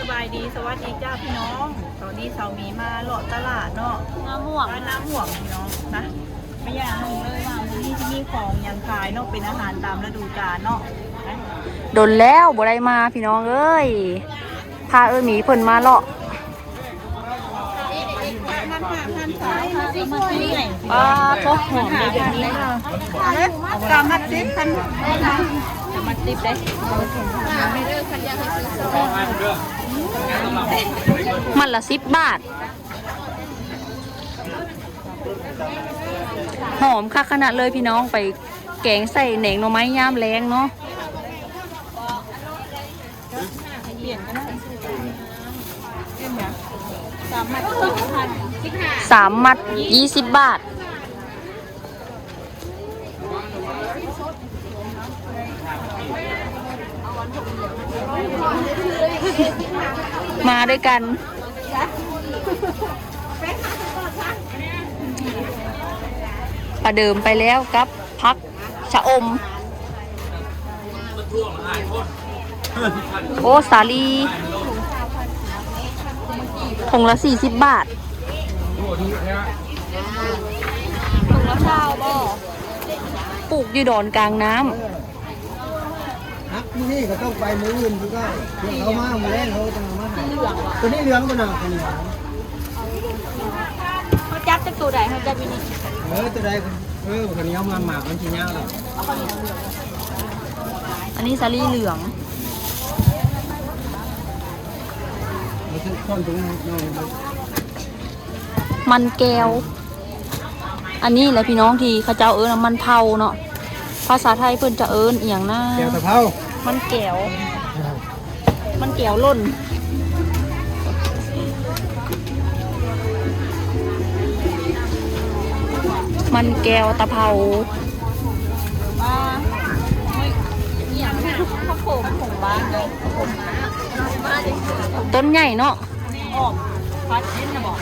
บายดีสวัสดีจ้าพี่น้องตอนนี้สาวมีมาเลาะตลาดเนาะน้ำม่วงพี่น้องนะไม่อยากลงเลยว่ามื้อนี้ที่มีของยังขายเนาะเป็นอาหารตามฤดูกาลเนาะโดนแล้วบ่ได้มาพี่น้องเอ้ยพาหมีเพิ่นมาเลาะก็หอมได้แบบนี้ค่ะกามัดซิปพันมัดติบได้มันละ10 บาทหอมค่ะขนาดเลยพี่น้องไปแกงใส่แหนงหน่อไม้ย่ามแรงเนาะ3 มัด20 บาทมาด้วยกันประเดิมไปแล้วกับพักชะอมโอ้สาลีถุงละ40 บาทถุงละ20 บ่ปลูกอยู่ดอนกลางน้ำนี่ก็ต้องไปมืออื่นก็เขามามือแรกเขาจะมาถ่ายตัวนี้เหลืองตัวหนาตัวนี้เขาจับจากตัวใดเขาจับวินี่ตัวใดคนนี้เอามาหมากมันชิ้นยาวเลยอันนี้สาลีเหลืองมันแก้วอันนี้แหละพี่น้องที่เขาเจ้ามันเผาเนาะภาษาไทยเพิ่นจะเอียงหน้าแก้วตะเภามันแก้วล่นมันแก้วตะเภาต้นใหญ่เนาะพัดชิ้นนะบอก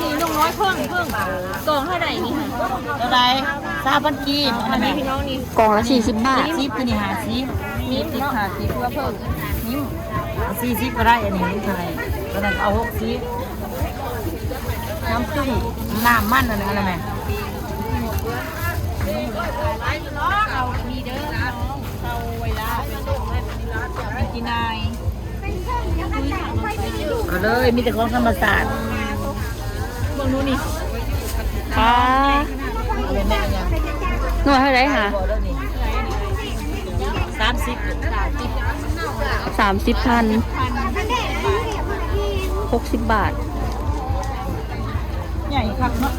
นี่น้องน้อยเพิ่งกล่องเท่าไหร่นี่ค่ะเท่าไร3,000 กีบอันนี้พี่น้องนี่กล่องละ40 บาทซิปตัวนี้50นิ้ม50เพื่อเพิ่มนิ้ม40ก็ได้อันนี้เท่าไหร่ตอนนั้นเอา60น้ำผึ้งน้ำมันอะไรแม่เอามีเด้อน้องเอาไว้ละเป็นกินนายเอาเลยมีแต่ของธรรมศาสตร์เมืองนู้นนี่ค่ะหน่วยเท่าไรคะ30,000 60 บาทใหญ่ครับเนาะ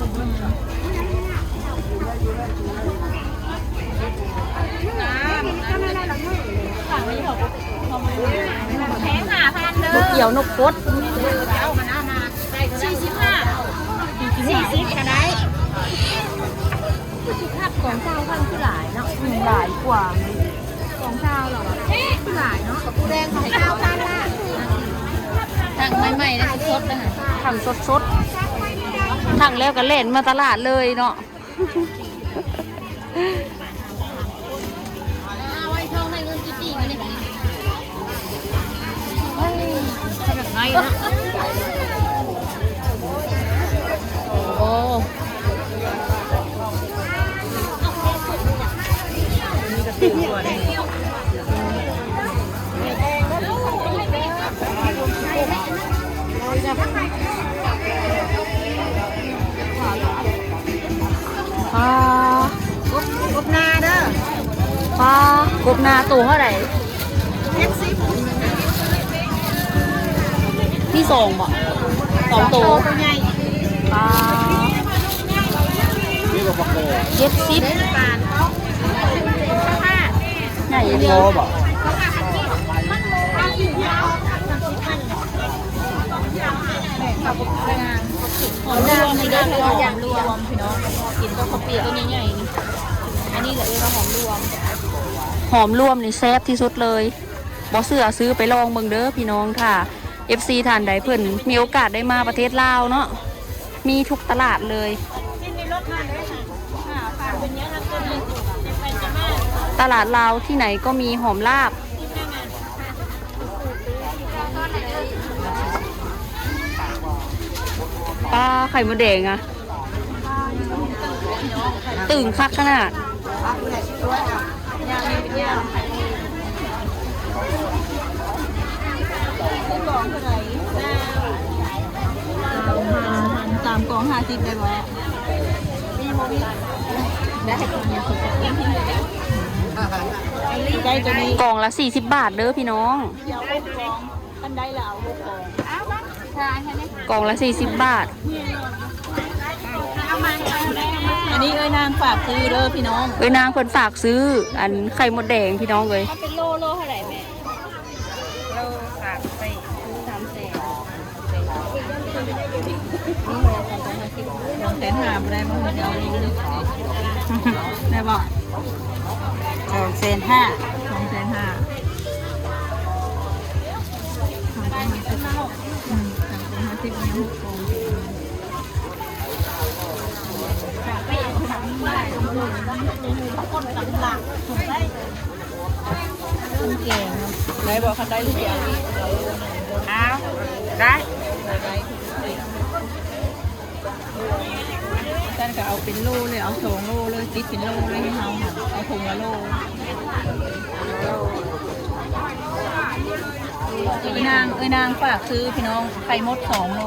แพง5,000เด้อ นกเกี่ยวนกพด40ก็ได้ของเจ้าพันคือหลายเนาะหลายกว่าของเจ้าหรอคือหลายเนาะกูแดงของเจ้าพันล่ะถังใหม่ๆนะสดๆนะคะถังสดถังแล้วก็เล่นมาตลาดเลยเนาะเอาไว้ทองในเงินกี่ปีมาเนี่ยแบบไงนะโอ้กบนาเด้อกบนาตัวเท่าไหร่ที่2บ่2ตัวใหญ่นี่ก็ปลาโก70 บาทใหญ่เดียวบ่หอมรวมนี่ก็คือหอมรวมพี่น้องกินก็ข้าวเปียกก็ใหญ่ๆนี่อันนี้แหละหอมรวมนี่แซ่บที่สุดเลยบอเสือซื้อไปลองเบิ่งเด้อพี่น้องค่ะ FC ท่านใดเพิ่นมีโอกาสได้มาประเทศลาวเนาะมีทุกตลาดเลย ตลาดลาวที่ไหนก็มีหอมลาบปลาไข่มดแดงอะตึงคักขนาด3 กล่อง 50ได้บ่ได้ตัวนี้ กล่องละ40 บาทเด้อพี่น้อง เดี๋ยว6 กล่องอันใดล่ะเอา6 กล่อง กล่องละ40 บาท อันนี้นางฝากซื้อเด้อพี่น้อง นางเพิ่นฝากซื้ออันไข่มดแดงพี่น้องเลย เป็นโลเท่าไหร่แม่โล250ได้บ่เดี๋ยวได้บ่250,000 ได้บอกคันได้หรือเปล่าอ้าวได้ท่านก็เอาเป็นโลเลยเอา2 โลเลยติดเป็นโลเลยให้เฮาค่ะเอาถุงละโลนางฝากซื้อพี่น้องไข่มด2 โล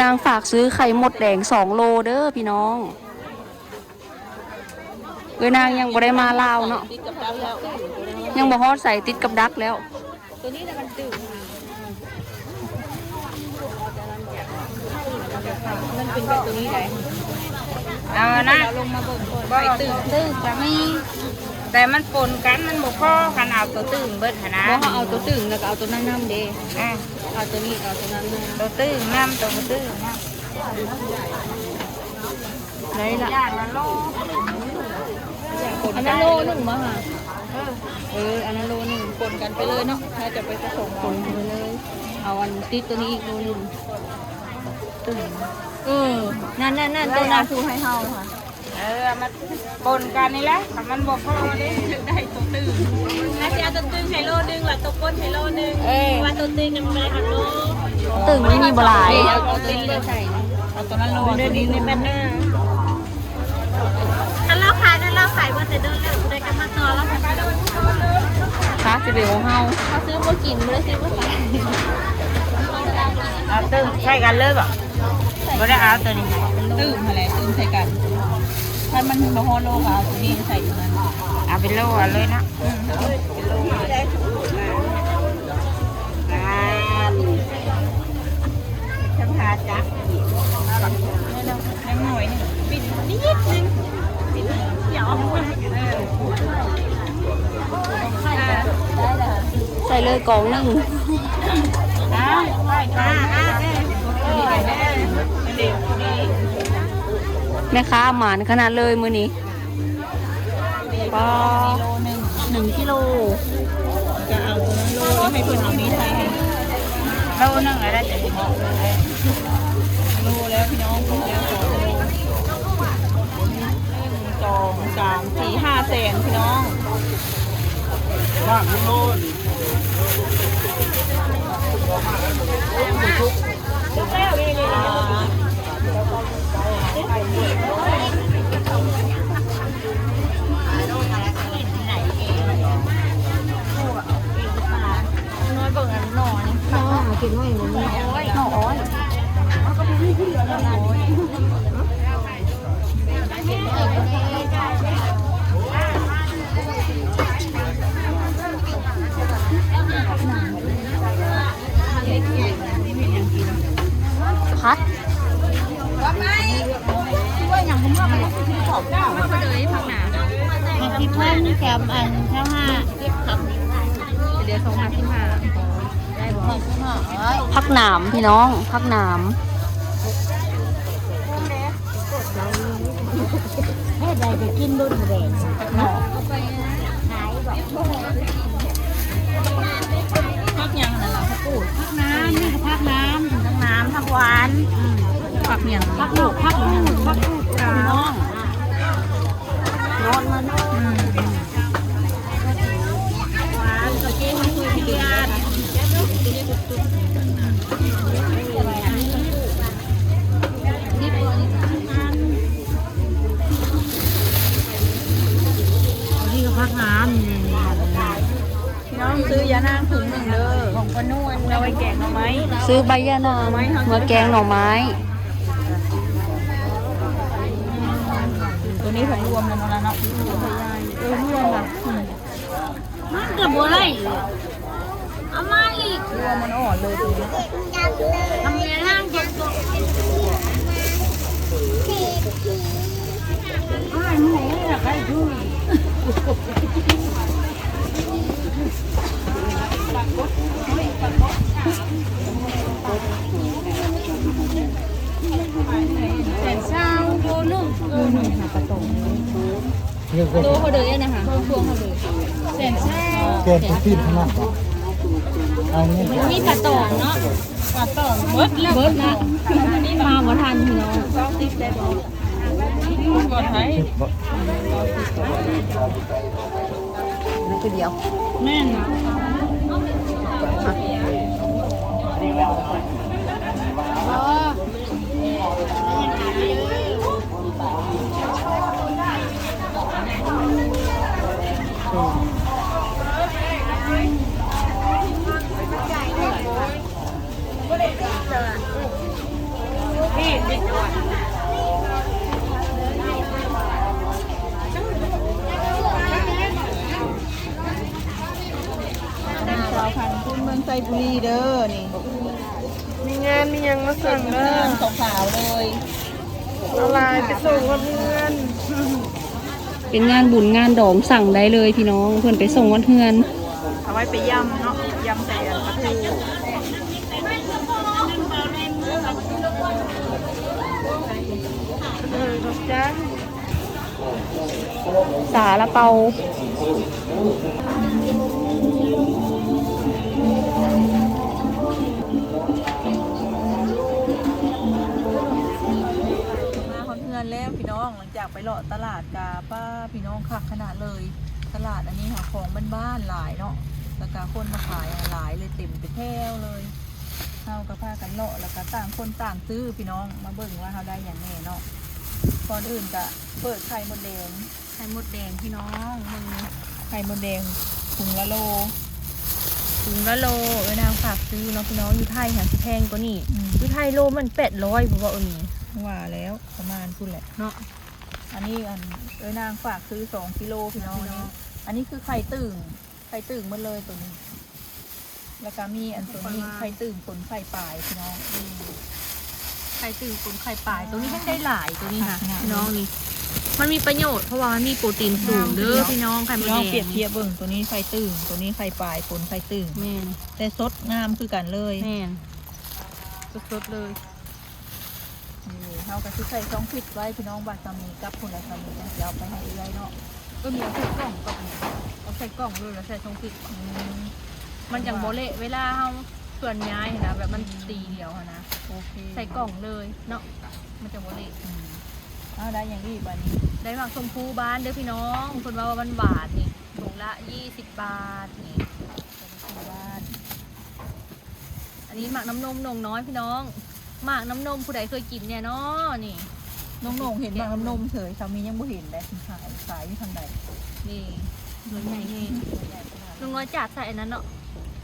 นางฝากซื้อไข่มดแดง2 โลเด้อพี่น้องนางยังบ่ได้มาลาวเนาะยังบ่ฮอดใส่ติดกับดักแล้วตัวนี้มันตื่นมันเป็นแบบตัวนี้ไหนเอานะลงมาเบิ่งก่อน บ่ตื้อจะมีแต่มันปนกันมันบ่พอคันเอาตัวตื้งเบิดหั่นนะ บ่เขาเอาตัวตึงแล้วก็เอาตัวนั่งน้ำเด้ อ่ะ เอาตัวนี้เอาตัวนั้นมา ตัวตื้งน้ำตัวบ่ตื้งน้ ได้ละ ำย่านละโล อันนั้นโลนึงมาค่ะอันนั้นโลนึง ปนกันไปเลยเนาะถ้าจะไปผสม คนไปเลย เอาอันติดตัวนี้อีกโลนึงตึงนั่นตัตัว ว นา นั้น ทูให้เฮาค่ะ มันปนกันนี่แหละถ้ามันบ่พอเด้ ได้ตัวตึงอาจารย์ตัวตึงไฮโลนึงล่ะตัวก้นไฮโลนึง เอ้ย ว่าตัวตึงมันไม่ได้หักโล ตึงไม่มีบหลาย เอาตัวตึงเลยใส่เอาตัวนั้นโลตัวนี้ในแบนเนอร์ถ้าเราขายว่าจะเดินเร็วได้กันมาต่อแล้ว ค่ะจะเป็นของเฮา เขาซื้อมากินไม่ได้ซื้อมาขาย เอาตื้งใช่กันเลยบ่บ่ได้เอาตัวนี้ให้ ตึงอะไรตึงใส่กัน ถ้ามันมาฮอโลค่ะตัวนี้ใส่อยู่นั้น เอาเป็นโลเอาเลยนะฉันพาจักยังหน่อยนึงปิดนิดนึงปิดเดี๋ยวใส่เลยกล่องนึงแม่ค้าหมานขนาดเลยมื้อนี้ก็ โลนึง 1 กิโล จะเอาตัวนั้นโลแล้วให้เพื่อนเอานี้ใส่ให้ โลนึงอะไรจะสิบอกเลย โลแล้วพี่น้องโลแล้วขอโล1 2 3 4 5แสนพี่น้องน้อยเบิ่งอันหน่อนี่หน่อกินน้อยหน่อยหน่ออ้อยพัด เลยผักหนาคิดว่าแถมอันแถว5เดี๋ยว2 5 15ได้บ่15พักหนามพี่น้องพักหนาม ให้ได้จะกินดุนแดงเนาะพักยังนั่นล่ะพักกูดพักน้ำนี่ก็พักน้ำทั้งน้ำทั้งหวานพักยังพักลูกพักลูกพักลูก พี่น้องนอนมัน หวานตะกี้มันคุยพิเรียน นี่ก็พักน้ำ พี่น้องซื้อยานางถุงหนึ่งเด้อของปนวลเอาไว้แกงเอาไหม ซื้อใบยานางมาแกงหน่อไม้ ตัวนี้ของรวมแล้วเนาะรวมอ่ะ มันเกือบบัวไรเอามาอีก รวมมันอ่อนเลยตัวนี้ ทำเนื้อร่างเจ็บตัวอะไรมึงไหนอยากได้ด้วย แต่เช้าโดนนึ่ง เรียกว่า ตัวเขาเลยนะคะพวงเขาเลย แต่เช้า แกงตีนขนาดเอาเนี่ย มีปลาตองเนาะ ปลาต่อเบิดแล้ว เบิร์ดนะนี่มาหัวทันพี่น้อง ก่อนไทย นี่คือเดียว แม่น ชาวพันธุ์พื้นเมืองไซบุรีเด้อนี่ มีงานมียังมาสั่งเด้อ เรื่องขาวๆเลย เอาลายไปส่งกับเพื่อน เป็นงานบุญงานดองสั่งได้เลยพี่น้องเพื่อนไปส่งวันเฮือน เอาไว้ไปยำเนาะยำใส่ปลาทู จ้า สาละเปา มาคนเพื่อนแล้วพี่น้องหลังจากไปเลาะตลาดกาป้าพี่น้องคักขนาดเลย ตลาดอันนี้ค่ะของบ้านๆหลายเนาะแล้วก็คนมาขายหลายเลยเต็มไปแถวเลยเฮาก็พากันเลาะแล้วก็ต่างคนต่างซื้อพี่น้องมาเบิ่งว่าเฮาได้อย่างแน่เนาะก่อนอื่นก็เปิดไข่มดแดง ไข่มดแดงพี่น้องมึง ไข่มดแดงถุงละโลนางฝากซื้อเนาะพี่น้องอยู่ไทยค่ะสิแพงกว่านี่อยู่ไทยโลมัน800บ่ว่าว่าแล้วประมาณพุ่นแหละ เนาะ อันนี้นางฝากซื้อ2 กิโลพี่น้องอันนี้คือไข่ตึ่งหมดเลยตัวนี้ แล้วก็มีอันตัวนี้ไข่ตึ่งผลไข่ปลายพี่น้อง ไข่ตื่นคนไข่ปลายตัวนี้ให้ได้หลายตัวนี้ค่ะพี่น้องนี่มันมีประโยชน์เพราะว่ามันมีโปรตีนสูงเด้อพี่น้องไข่มด พี่น้อง แดง เปรียบเทียบเบิ่งตัวนี้ไข่ตึ่งตัวนี้ไข่ปลายผลไข่ตึ่ง แม่น แต่สดงามคือกันเลย แม่นสดๆเลย นี่เฮาก็สิใส่2ฟิตไว้พี่น้องบาดซามีกับคนละซามีจังสิเอาไปให้เอื้อยเนาะ ก็มีเอาใส่กล่องกับเอาใส่กล่องเลยแล้วใส่ทงพริกมันจังโบเละเวลาเฮาส่วนย้ายนะแบบมันตีเดียวนะ โอเค ใส่กล่องเลยเนาะมันจังโบเละ เอาได้อย่างนี้บัดนี้ ได้หมักชมพูบ้านเด้อพี่น้องคนว่ามันหวานนี่ถุงละ20 บาทนี่ ที่บ้าน อันนี้หมักน้ำนมนงน้อยพี่น้องหมักน้ำนมผู้ใดเคยกินเนี่ยเนาะนี่ น้องๆเห็นบางน้ำนมเฉยสามียังบ่เห็นเลยขายอยู่ทางใด นี่รสใหญ่นี่ลุงน้อยจัดใส่อันนั้นเนาะ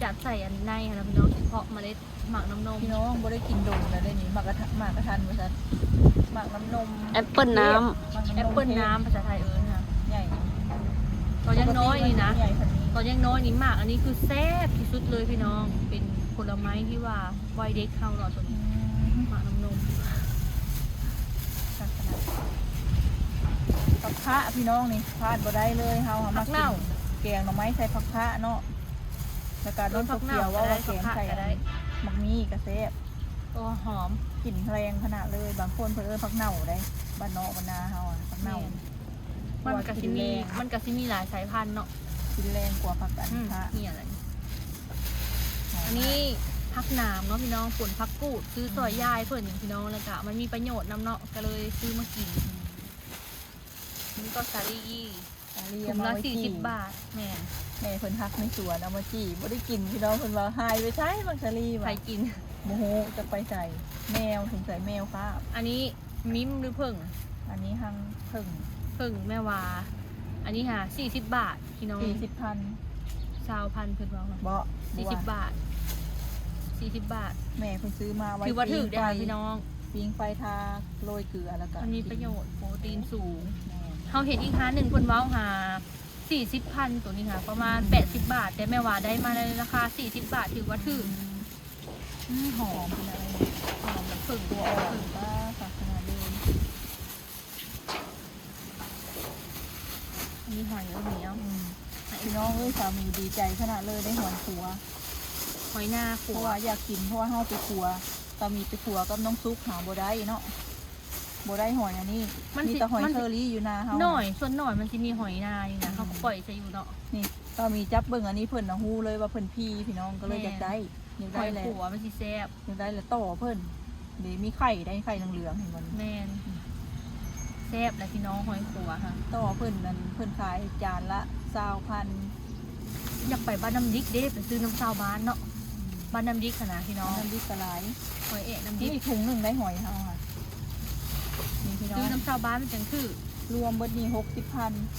จัดใส่อันในนะพี่น้องเฉพาะเมล็ดหมักน้ำนม พี่น้องบ่ได้กินดงแล้วเด้นี่หมากกระทันว่าซั่นหมากน้ำนม แอปเปิลน้ หมาก ำแอปเปิลน้ำภาษาไทยค่ะ ใหญ่ ตอนยังน้อยนี่นะ ใหญ่ขนาดนี้ ตอนยังน้อยนี่หมากอันนี้คือแซ่บที่สุดเลยพี่น้องเป็นผลไม้ที่ว่าวัยเด็กเข้าเราตัวนี้หมากน้ำนม ผักคะพี่น้องนี่พลาดบ่ได้เลยเฮาหามากินแกงหน่อไม้ใส่ผักคะเนาะแล้วก็โดนผักเขียวว่าแกงใส่อะไรมักมีกระเซบ ตัวหอม กลิ่นแรงขนาดเลยบางคนเพิ่นเอิ้นผักเน่าได้บ้านนอกบ้านนาเฮาอะผักเน่า มันกะซิมีหลายสายพันธุ์เนาะ กลิ่นแรงกว่าผักอันคะ นี่อะไรอันนี้พักน้ำเนาะพี่น้องผลพักกูดซื้อซอยยายเพื่อนอย่างพี่น้องแล้วก็มันมีประโยชน์นำเนาะก็เลยซื้อมากิน นี่ก็สาลี่ เรีย ถุง มา ละ ไว้จี้ 40 บาทแม่น แม่เพิ่นฮักในสวนเอามาจี้บ่ได้กินพี่น้องเพิ่นว่าหายไปใช้มักสลี ใคร ว่ะ กิน โมโหจะไปใส่แมวสงสัยแมวค่ะ อันนี้มิ้มหรือเพิ่ง อันนี้หังเพิ่ง เพิ่งแม่วาอันนี้ค่ะ40 บาทพี่น้อง 40,000 20,000เพิ่นว่า บ่ 40 บาท40 บาท แม่เพิ่นซื้อมาไว้ ถือว่าถูกเด้อค่ะพี่น้อง ปิ้งไฟทาโรยเกลือแล้วก็ มันมีประโยชน์โปรตีนสูง แม่ เขาเห็นอีกค้าหนึ่งคนเว้าหา40,000ตัวนี้ค่ะ ประมาณ80 บาท แต่แม่ว่าได้มาในราคา40 บาทถือว่าถูก หอมเป็นอะไรเนี่ย หอมแบบผึ่ง ตัวอ่อนก็สักขนาดเลย มีหอยเอาเหนียว พี่น้องเอ้ยสามีดีใจขนาดเลยได้หอยขัว หอยหน้า เพ ขั ราะ ว ว่าอยากกินเพราะว่าเฮาไปขัวสามีไปขัวกับน้องซุปหาบ่ได้เนาะบ่ได้หอยอันนี้มีแต่หอยเชอรี่อยู่นาเฮา หน่อยส่วนหน่อยมันจะมีหอยนาอยู่นะเขาก็ปล่อยจะอยู่เนาะ นี่ก็มีจับเบิ่งอันนี้เพิ่นนะฮู้เลยว่าเพิ่นพี่น้องก็เลยอยากได้อยาก ห ได้ อย แหละ ขัวมันสิแซ่บ อยากได้แล้วต่อเพิ่นเดี๋ยวมีไข่ได้ไข่เหลืองๆเห็นมัน แมนแซ่บแหละพี่น้องหอยขัวค่ะ ต่อเพิ่นนั่นเพิ่นขายจานละ20,000 อยากไปบ้านน้ำดิกเด้ไปซื้อน้ำซาวบ้านเนาะบ้านน้ำดิกค่ะนะพี่น้อง น้ำดิบกระไร หอยเอะน้ำดิ นี่ ก ถุงหนึ่งได้หอยเฮาค่ะนี่พี่น้อ ซื้อง น้ำซาวบ้านมันจังคือ รวมเบิดนี่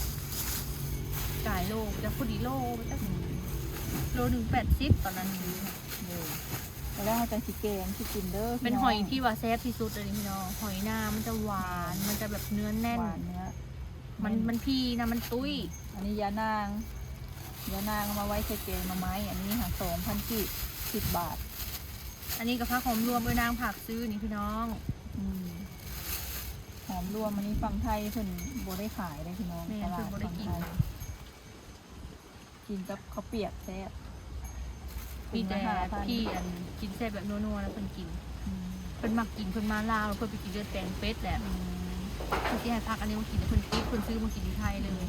60,000 จ่ายโลจะพูดดีโลมันจะโล180ตอนนั้น แล้วเราจะสิแกงสิกินเด้อ เป็นหอยที่ว่าแซ่บที่สุดเลยพี่น้องหอยหน้ามันจะหวานมันจะแบบเนื้อแน่น หวานเนื้อ มันพี่นะมันตุ้ย อันนี้ยานางเอามาไว้ใส่แกงมาไม้อันนี้ค่ะ2,000กีบ10 บาท อันนี้กับผักหอมรวมด้วยนางผักซื้อนี่พี่น้อง หอมรวมอันนี้ฝั่งไทยเพิ่นบ่ได้ขายเลยพี่น้อง แม่ ตลา เพิ่ ด นบ่ได้กิน ฝั่งไทยกินกับข้าวเปียกแซ่บ พี่แต่ ถุงละ5,000 พี่อันกินแซ่บแบบนัวๆแล้วเพิ่นกินเพิ่นมักกินเพิ่นมาลาวแล้วเพิ่นไปกินเลือดแปลงเป็ดแหละเพิ่นสิให้พักอันนี้มากินแล้วเพิ่นกินเพิ่นซื้อมากินที่ไทยเลย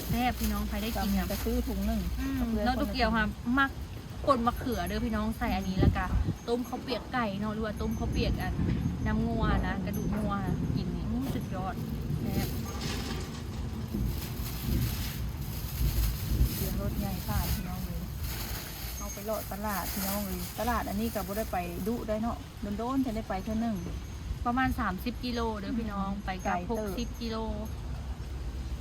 แซ่บพี่น้องใครได้ จำ กิน เนี่ย อ่ะ ไปซื้อถุงหนึ่ง แล้วลูกเกียวค่ะมักป่นมะเขือเด้อพี่น้องใส่อันนี้แล้วก็ต้มข้าวเปียกไก่เนาะหรือว่าต้มข้าวเปียกอันน้ำงัวนะกระดูกงัวกินนี่สุดยอดแซ่บ เสียงรถใหญ่ผ่านพี่น้องเลยเอาไปเลาะตลาดพี่น้องเลยตลาดอันนี้กับบ่ได้ไปดุได้เนาะโดนๆจะได้ไปแค่หนึ่ง ประมาณ30 กิโลเด้อพี่น้องไปกับ ไกลเติบ 60 กิโล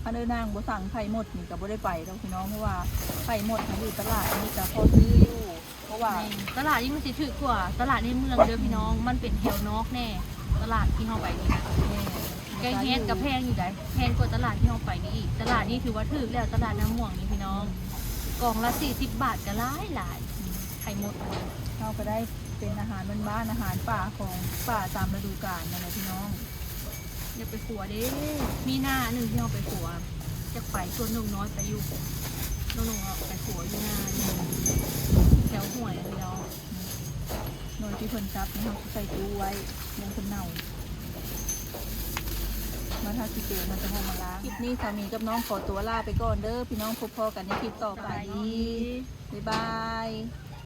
ถ้าเดินนางบ่สั่งไข่หมดนี่กับบ่ได้ไปแล้วพี่น้องเพราะว่าไข่หมดมันอยู่ตลาดอันนี้กับพอซื้ออยู่เพราะว่า ตลาดนี้มันสิถือกว่าตลาดในเมืองเด้อพี่น้องมันเป็นแถวนอกแน่ตลาดที่เฮาไปนี่นะแกงเฮ็ดกับแพงอยู่ได้แพงกว่าตลาดที่เฮาไปนี่อีกตลาดนี้ถือว่าถูกแล้วตลาดน้ำม่วงนี่พี่น้องกล่องละ40 บาทก็หลายไข่หมด เราก็ได้เป็นอาหารบ้านๆอาหารป่าของป่าตามฤดูกาลนั่นแหละพี่น้อง อย่าไปขัวเด้มีหน้าหนึ่งที่เราไปขัวจะไปชวนนุ่งน้อยไปอยู่นุ่งเอาไปขัวอยู่หน้าเนี่ยแถวห่วยอะพี่น้อง โดยที่เพิ่นซับนี่เขาใส่ตู้ไว้ยังเพิ่นเน่ามาถ้าสิเจอมันจะเอามาล้างคลิปนี้สามีกับน้องขอตัวลาไปก่อนเด้อพี่น้องพบพอกันในคลิปต่อไป บ๊ายบาย